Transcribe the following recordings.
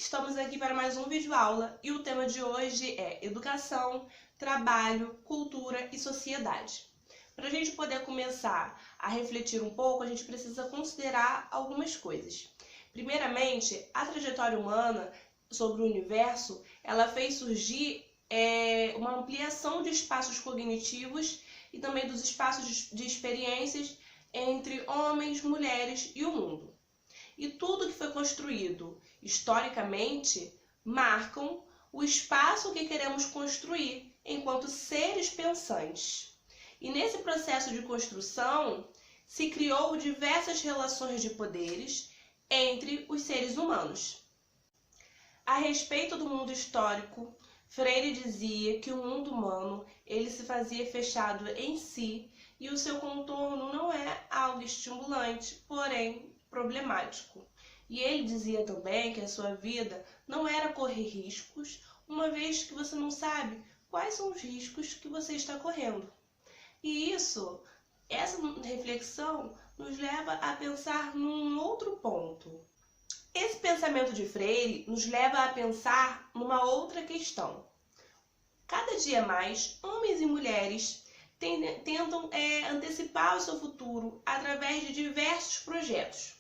Estamos aqui para mais um vídeo aula e o tema de hoje é educação, trabalho, cultura e sociedade. Para a gente poder começar a refletir um pouco, a gente precisa considerar algumas coisas. Primeiramente, a trajetória humana sobre o universo, ela fez surgir uma ampliação de espaços cognitivos e também dos espaços de experiências entre homens, mulheres e o mundo. E tudo que foi construído historicamente marcam o espaço que queremos construir enquanto seres pensantes. E nesse processo de construção se criou diversas relações de poderes entre os seres humanos. A respeito do mundo histórico, Freire dizia que o mundo humano ele se fazia fechado em si e o seu contorno não é algo estimulante, porém problemático. E ele dizia também que a sua vida não era correr riscos, uma vez que você não sabe quais são os riscos que você está correndo. E essa reflexão nos leva a pensar num outro ponto. Esse pensamento de Freire nos leva a pensar numa outra questão. Cada dia mais, homens e mulheres tentam antecipar o seu futuro através de diversos projetos.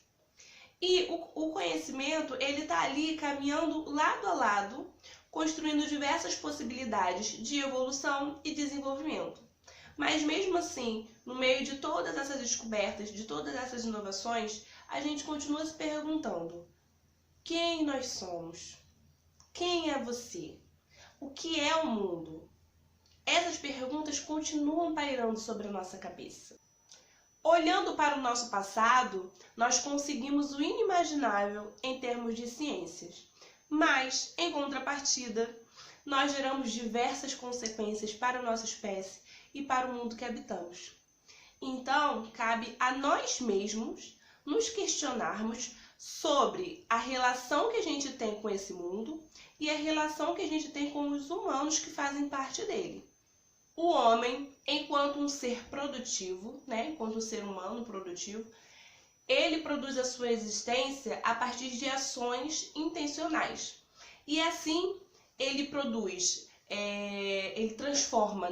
E o conhecimento ele está ali caminhando lado a lado, construindo diversas possibilidades de evolução e desenvolvimento. Mas mesmo assim, no meio de todas essas descobertas, de todas essas inovações, a gente continua se perguntando: quem nós somos? Quem é você? O que é o mundo? Essas perguntas continuam pairando sobre a nossa cabeça. Olhando para o nosso passado, nós conseguimos o inimaginável em termos de ciências. Mas, em contrapartida, nós geramos diversas consequências para a nossa espécie e para o mundo que habitamos. Então, cabe a nós mesmos nos questionarmos sobre a relação que a gente tem com esse mundo e a relação que a gente tem com os humanos que fazem parte dele. O homem, enquanto um ser produtivo, enquanto um ser humano produtivo, ele produz a sua existência a partir de ações intencionais. E assim ele produz, ele transforma,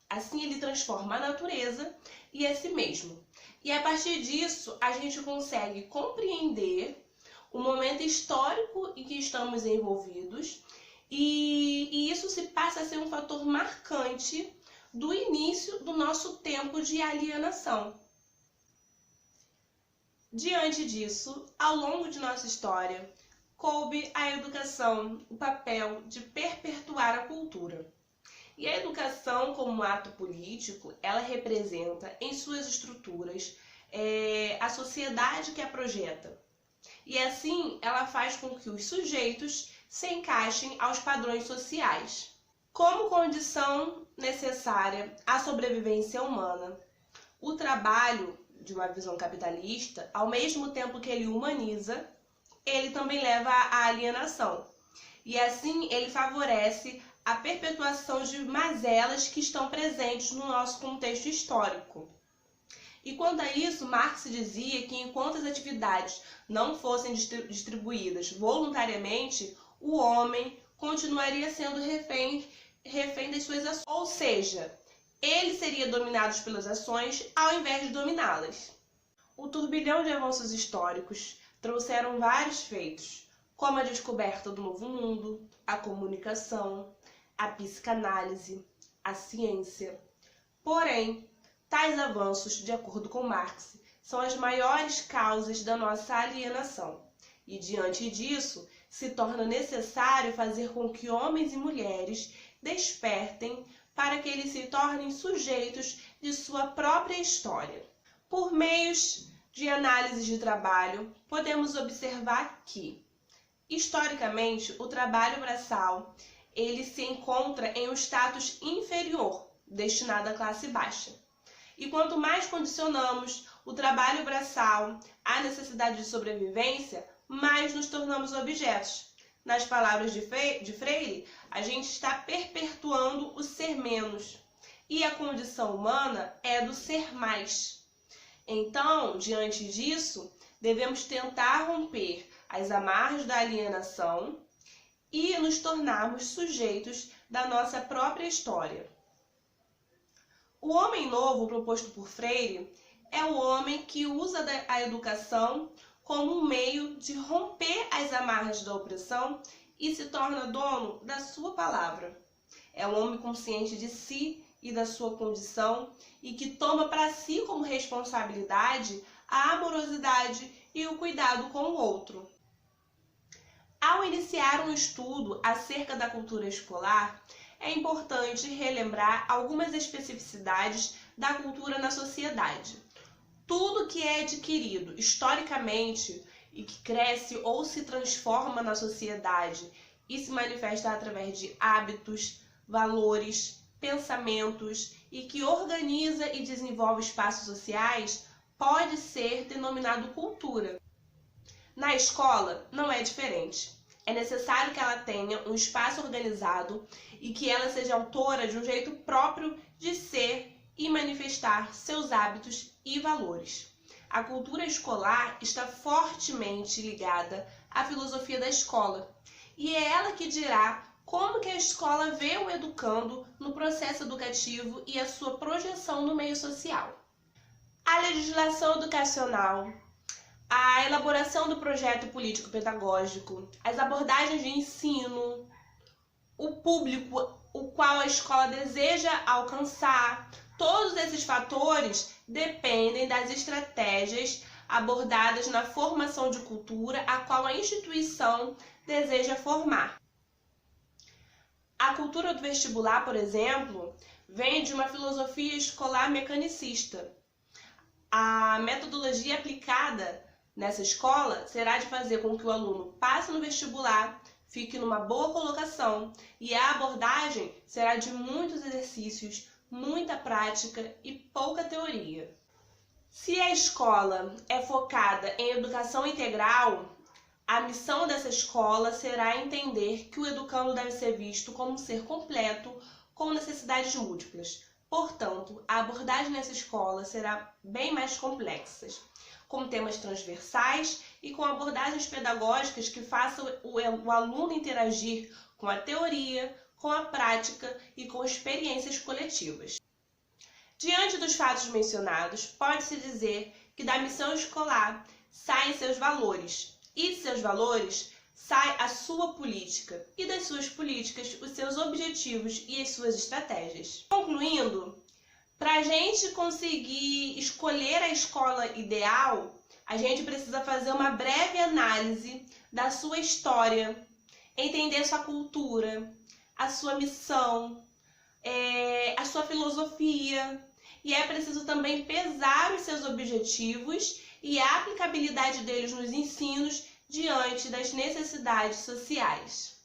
Assim ele transforma a natureza e a si mesmo. E a partir disso, a gente consegue compreender o momento histórico em que estamos envolvidos e isso se passa a ser um fator marcante do início do nosso tempo de alienação. Diante disso, ao longo de nossa história, coube à educação o papel de perpetuar a cultura. E a educação, como ato político, ela representa em suas estruturas a sociedade que a projeta. E assim, ela faz com que os sujeitos se encaixem aos padrões sociais. Como condição necessária à sobrevivência humana, o trabalho, de uma visão capitalista, ao mesmo tempo que ele humaniza, ele também leva à alienação. E assim, ele favorece a perpetuação de mazelas que estão presentes no nosso contexto histórico. E quanto a isso, Marx dizia que enquanto as atividades não fossem distribuídas voluntariamente, o homem continuaria sendo refém das suas ações. Ou seja, ele seria dominado pelas ações ao invés de dominá-las. O turbilhão de avanços históricos trouxeram vários feitos, como a descoberta do novo mundo, a comunicação, a psicanálise, a ciência. Porém, tais avanços, de acordo com Marx, são as maiores causas da nossa alienação. E diante disso, se torna necessário fazer com que homens e mulheres despertem para que eles se tornem sujeitos de sua própria história. Por meios de análise de trabalho, podemos observar que, historicamente, o trabalho braçal ele se encontra em um status inferior, destinado à classe baixa. E quanto mais condicionamos o trabalho braçal à necessidade de sobrevivência, mais nos tornamos objetos. Nas palavras de Freire, a gente está perpetuando o ser menos. E a condição humana é do ser mais. Então, diante disso, devemos tentar romper as amarras da alienação e nos tornarmos sujeitos da nossa própria história. O homem novo proposto por Freire é o homem que usa a educação como um meio de romper as amarras da opressão e se torna dono da sua palavra. É um homem consciente de si e da sua condição e que toma para si como responsabilidade a amorosidade e o cuidado com o outro. Ao iniciar um estudo acerca da cultura escolar, é importante relembrar algumas especificidades da cultura na sociedade. Tudo que é adquirido historicamente e que cresce ou se transforma na sociedade e se manifesta através de hábitos, valores, pensamentos e que organiza e desenvolve espaços sociais pode ser denominado cultura. Na escola não é diferente. É necessário que ela tenha um espaço organizado e que ela seja autora de um jeito próprio de ser e manifestar seus hábitos e valores. A cultura escolar está fortemente ligada à filosofia da escola e é ela que dirá como que a escola vê o educando no processo educativo e a sua projeção no meio social. A legislação educacional, a elaboração do projeto político-pedagógico, as abordagens de ensino, o público o qual a escola deseja alcançar, todos esses fatores dependem das estratégias abordadas na formação de cultura a qual a instituição deseja formar. A cultura do vestibular, por exemplo, vem de uma filosofia escolar mecanicista. A metodologia aplicada nessa escola será de fazer com que o aluno passe no vestibular, fique numa boa colocação, e a abordagem será de muitos exercícios, muita prática e pouca teoria. Se a escola é focada em educação integral, a missão dessa escola será entender que o educando deve ser visto como um ser completo, com necessidades múltiplas. Portanto, a abordagem nessa escola será bem mais complexa, com temas transversais e com abordagens pedagógicas que façam o aluno interagir com a teoria, com a prática e com experiências coletivas. Diante dos fatos mencionados, pode-se dizer que da missão escolar saem seus valores, e de seus valores sai a sua política, e das suas políticas os seus objetivos e as suas estratégias. Concluindo, para a gente conseguir escolher a escola ideal, a gente precisa fazer uma breve análise da sua história, entender sua cultura, a sua missão, a sua filosofia, e é preciso também pesar os seus objetivos e a aplicabilidade deles nos ensinos diante das necessidades sociais.